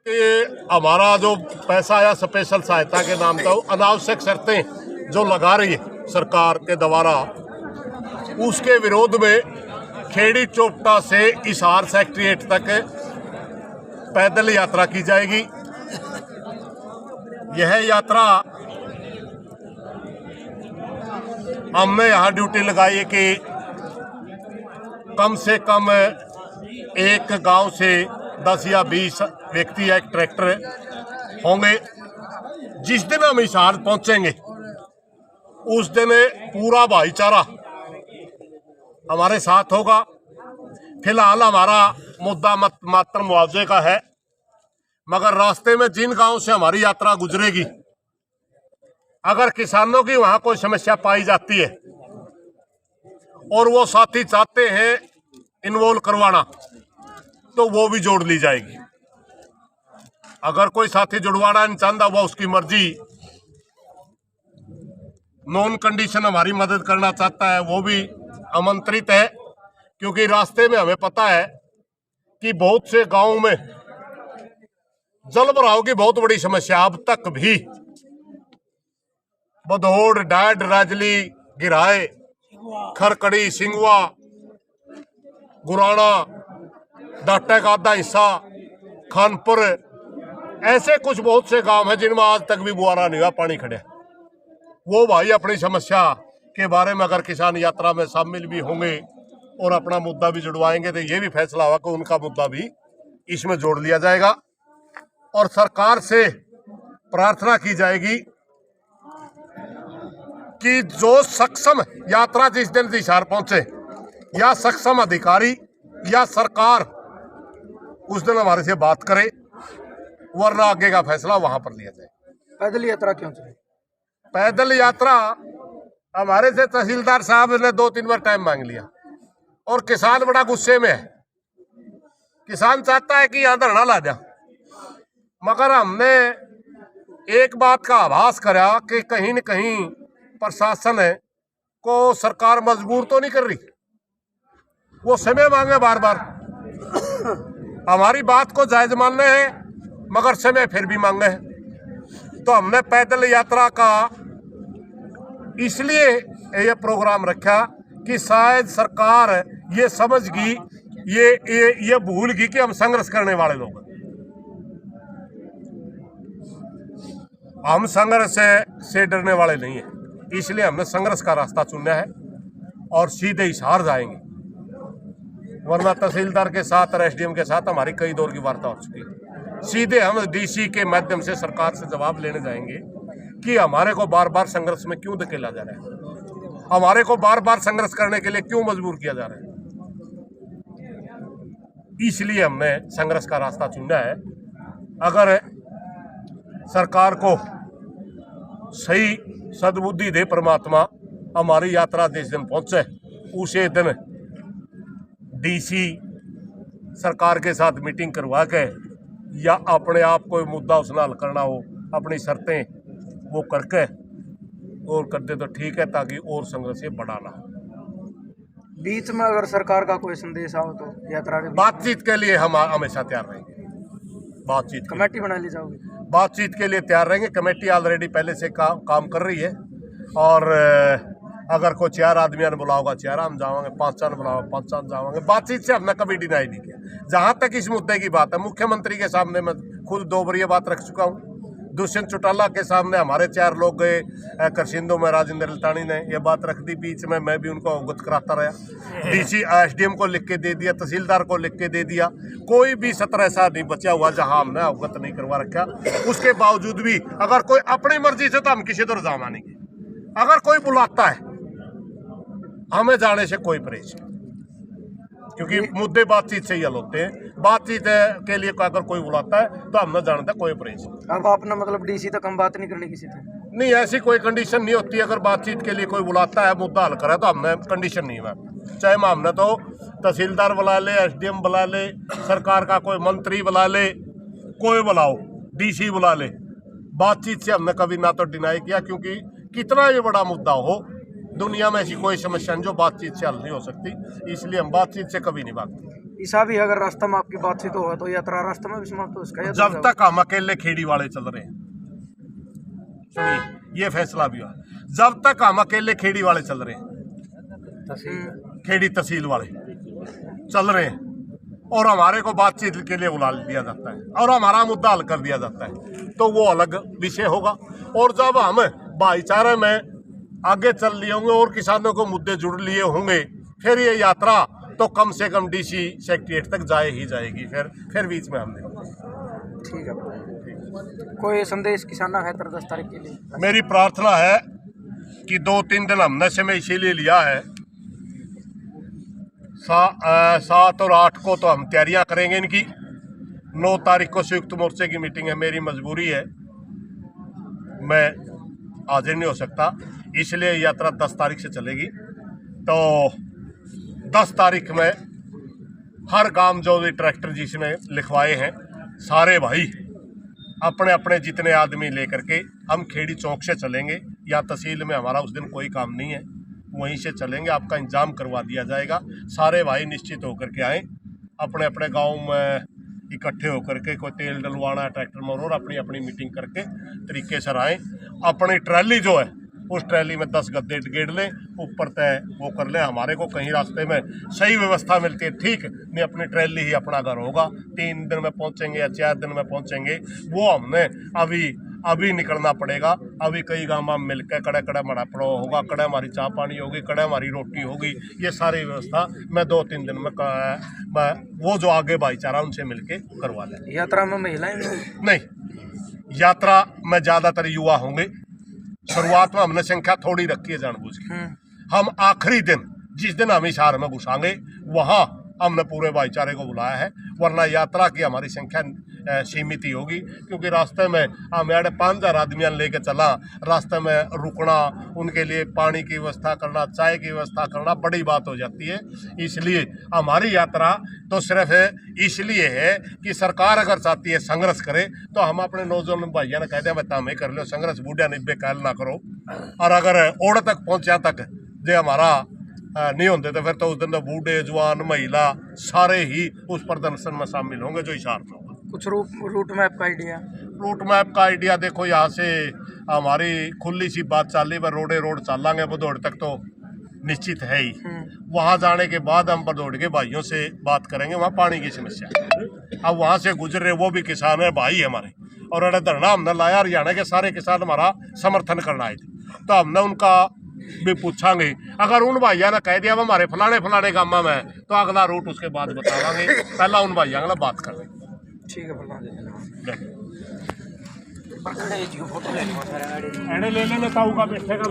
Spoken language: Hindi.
कि हमारा जो पैसा आया स्पेशल सहायता के नाम का, अनावश्यक शर्तें जो लगा रही है सरकार के द्वारा, उसके विरोध में खेड़ी चौपटा से हिसार सेक्रेटेरिएट तक पैदल यात्रा की जाएगी। यह यात्रा हमने यहाँ ड्यूटी लगाई है कि कम से कम एक गांव से 10 या 20 व्यक्ति या एक ट्रैक्टर होंगे। जिस दिन हम हिसार पहुंचेंगे उस दिन पूरा भाईचारा हमारे साथ होगा। फिलहाल हमारा मुद्दा मात्र मुआवजे का है, मगर रास्ते में जिन गांव से हमारी यात्रा गुजरेगी, अगर किसानों की वहां कोई समस्या पाई जाती है और वो साथी चाहते हैं इन्वॉल्व करवाना, तो वो भी जोड़ ली जाएगी। अगर कोई साथी जुड़वाना नहीं चाहता, वो उसकी मर्जी, नॉन कंडीशन हमारी मदद करना चाहता है, वो भी आमंत्रित है। क्योंकि रास्ते में हमें पता है कि बहुत से गांवों में जल भराव की बहुत बड़ी समस्या अब तक भी बधौड़, डाड, राजली, गिराए, खरकड़ी, सिंगवा, गुराना, डाटा का आधा हिस्सा, खानपुर, ऐसे कुछ बहुत से गांव हैं जिनमें आज तक भी बुआरा नहीं हुआ, पानी खड़े। वो भाई अपनी समस्या के बारे में अगर किसान यात्रा में शामिल भी होंगे और अपना मुद्दा भी जुड़वाएंगे, तो ये भी फैसला हुआ कि उनका मुद्दा भी इसमें जोड़ लिया जाएगा। और सरकार से प्रार्थना की जाएगी कि जो सक्षम यात्रा जिस दिन हिसार पहुंचे, या सक्षम अधिकारी या सरकार उस दिन हमारे से बात करे, वरना आगे का फैसला वहां पर लिया जाए। पैदल यात्रा क्यों चले? पैदल यात्रा हमारे से तहसीलदार साहब ने 2-3 बार टाइम मांग लिया और किसान बड़ा गुस्से में है। किसान चाहता है कि यहाँ धरना ला जा, मगर हमने एक बात का आभास करा कि कहीं न कहीं प्रशासन को सरकार मजबूर तो नहीं कर रही। वो समय मांगे बार बार, हमारी बात को जायज मान रहे हैं, मगर समय फिर भी मांगे हैं। तो हमने पैदल यात्रा का इसलिए ये प्रोग्राम रखा कि शायद सरकार ये समझ गई, ये भूल गई कि हम संघर्ष करने वाले लोग हैं। हम संघर्ष से डरने वाले नहीं हैं, इसलिए हमने संघर्ष का रास्ता चुना है और सीधे हिसार जाएंगे। वरना तहसीलदार के साथ और एसडीएम के साथ हमारी कई दौर की वार्ता हो चुकी है। सीधे हम डीसी के माध्यम से सरकार से जवाब लेने जाएंगे कि हमारे को बार बार संघर्ष में क्यों धकेला जा रहा है, हमारे को बार बार संघर्ष करने के लिए क्यों मजबूर किया जा रहा है। इसलिए हमने संघर्ष का रास्ता चुना है। अगर सरकार को सही सद्बुद्धि दे परमात्मा, हमारी यात्रा जिस दिन पहुंचे उसे दिन डीसी सरकार के साथ मीटिंग करवा के, या अपने आप कोई मुद्दा उसने हल करना हो, अपनी शर्तें वो करके और कर दे तो ठीक है, ताकि और संघर्ष बढ़ाना। बीच में अगर सरकार का कोई संदेश आओ तो यात्रा के बातचीत के लिए हम हमेशा तैयार रहेंगे। बातचीत कमेटी बना ली जाओगी? बातचीत के लिए तैयार रहेंगे। कमेटी ऑलरेडी पहले से काम कर रही है, और अगर कोई 4 आदमी ने बुलाओगा 4 हम जावांगे, 5 बुलाओगे 5 जावांगे। बातचीत से हमने कभी डिनाई नहीं किया। जहां तक इस मुद्दे की बात है, मुख्यमंत्री के सामने मैं खुद 2 बार ये बात रख चुका हूँ। दुष्यंत चौटाला के सामने हमारे 4 लोग गए, करसिंदो में राजेंद्र लतानी ने ये बात रख दी, बीच में मैं भी उनको अवगत कराता रहा। डीसी एसडीएम को लिख के दे दिया, तहसीलदार को लिख के दे दिया। कोई भी सत्र ऐसा नहीं बचा हुआ जहां हमने अवगत नहीं करवा रखा। उसके बावजूद भी अगर कोई अपनी मर्जी से, तो हम किसी तरह जामा नहीं। अगर कोई बुलाता है, हमें जाने से कोई परहेज नहीं, क्योंकि मुद्दे बातचीत से ही हल होते हैं। बातचीत के लिए अगर कोई बुलाता है तो हम न जानता कोई परहेज नहीं। अब अपना मतलब डीसी तक हम बात नहीं करनी किसी से? नहीं, ऐसी कोई कंडीशन नहीं होती। अगर बातचीत के लिए कोई बुलाता है, मुद्दा हल करे, तो हमने कंडीशन नहीं है। चाहे हमने तो तहसीलदार बुला ले, एसडीएम बुला ले, सरकार का कोई मंत्री बुला ले, कोई बुलाओ, डीसी बुला ले, बातचीत से हमने कभी ना तो डिनाई किया। क्योंकि कितना ये बड़ा मुद्दा हो, दुनिया में ऐसी कोई समस्या नहीं जो बातचीत से हल नहीं हो सकती, इसलिए हम बातचीत से कभी नहीं भागते। ईसा भी अगर रास्ता में आपकी बातचीत हो तो यात्रा रास्ते में भी समाप्त हो इसका जब तक हम अकेले खेड़ी वाले चल रहे हैं, सुनिए ये फैसला भी हुआ, जब तक हम अकेले खेड़ी वाले चल रहे हैं, खेड़ी तहसील वाले चल रहे हैं और हमारे को बातचीत के लिए बुला दिया जाता है और हमारा मुद्दा हल कर दिया जाता है, तो वो अलग विषय होगा। और जब हम भाईचारे में आगे चल लिए होंगे और किसानों को मुद्दे जुड़ लिए होंगे, फिर ये यात्रा तो कम से कम डीसी सेक्रेटेरिएट तक जाए ही जाएगी, फिर बीच में हम नहीं। ठीक है, कोई संदेश किसाना है 10 तारीख के लिए? मेरी प्रार्थना है कि 2-3 दिन हमने समय इसीलिए लिया है, 7 और 8 को तो हम तैयारियां करेंगे इनकी, 9 तारीख को संयुक्त मोर्चे की मीटिंग है, मेरी मजबूरी है, मैं हाजिर नहीं हो सकता, इसलिए यात्रा 10 तारीख से चलेगी। तो 10 तारीख में हर गांव जो भी ट्रैक्टर जिसने लिखवाए हैं, सारे भाई अपने अपने जितने आदमी लेकर के हम खेड़ी चौक से चलेंगे, या तहसील में हमारा उस दिन कोई काम नहीं है, वहीं से चलेंगे, आपका इंतजाम करवा दिया जाएगा। सारे भाई निश्चित होकर के आएँ, अपने अपने गांव में इकट्ठे होकर के, कोई तेल डलवाना है ट्रैक्टर में और अपनी अपनी मीटिंग करके तरीके से आएँ। अपनी ट्रैली जो है उस ट्रैली में 10 गद्दे गेड़ लें, ऊपर तय वो कर लें, हमारे को कहीं रास्ते में सही व्यवस्था मिलती है ठीक, नहीं अपनी ट्रैली ही अपना घर होगा, 3 दिन में पहुंचेंगे या 4 दिन में पहुंचेंगे, वो हमने अभी निकलना पड़ेगा। अभी कई गाँव में मिलकर कड़े कड़े मड़ा पड़ो होगा, कड़े हमारी चाय पानी होगी, कड़े हमारी रोटी होगी, ये सारी व्यवस्था मैं 2-3 दिन में वो जो आगे भाईचारा उनसे मिलके करवा लें। यात्रा में महिलाएं नहीं, यात्रा में ज़्यादातर युवा होंगे। शुरुआत में हमने संख्या थोड़ी रखी है जानबूझ के, हम आखिरी दिन जिस दिन हम हिसार में घुसाएंगे वहाँ हमने पूरे भाईचारे को बुलाया है, वरना यात्रा की हमारी संख्या सीमित ही होगी, क्योंकि रास्ते में हम 5,000 आदमी लेके चला, रास्ते में रुकना, उनके लिए पानी की व्यवस्था करना, चाय की व्यवस्था करना बड़ी बात हो जाती है। इसलिए हमारी यात्रा तो सिर्फ इसलिए है कि सरकार अगर चाहती है संघर्ष करे, तो हम अपने नौजवान भाइयों ने कहते हैं बता हमें कर लो संघर्ष, बूढ़िया निब्बे कायल ना करो, और अगर ओड़ तक पहुँचा तक जो हमारा नहीं होते तो फिर तो उस दिन तो बूढ़े जवान महिला सारे ही उस प्रदर्शन में शामिल होंगे जो हिसार में होगा। कुछ रूट मैप का आइडिया? रूट मैप का आइडिया देखो, यहाँ से हमारी खुली सी बात चल रही है, रोड चलांगे बदौड़ तक तो निश्चित है ही, वहाँ जाने के बाद हम बदौड़ के भाइयों से बात करेंगे, वहाँ पानी की समस्या है, अब वहाँ से गुजर रहे वो भी किसान है, भाई है हमारे, और अरे धरना हमने लाया, हरियाणा के सारे किसान हमारा समर्थन करना आए थे, तो हमने उनका भी पूछांगे, अगर उन भाइयों ने कह दिया वो हमारे फलाने गाँव में, तो अगला रूट उसके बाद बतावांगे, पहला उन भाइयों ने बात कर लेंगे। ठीक है, ले लेने ताऊ का बैठेगा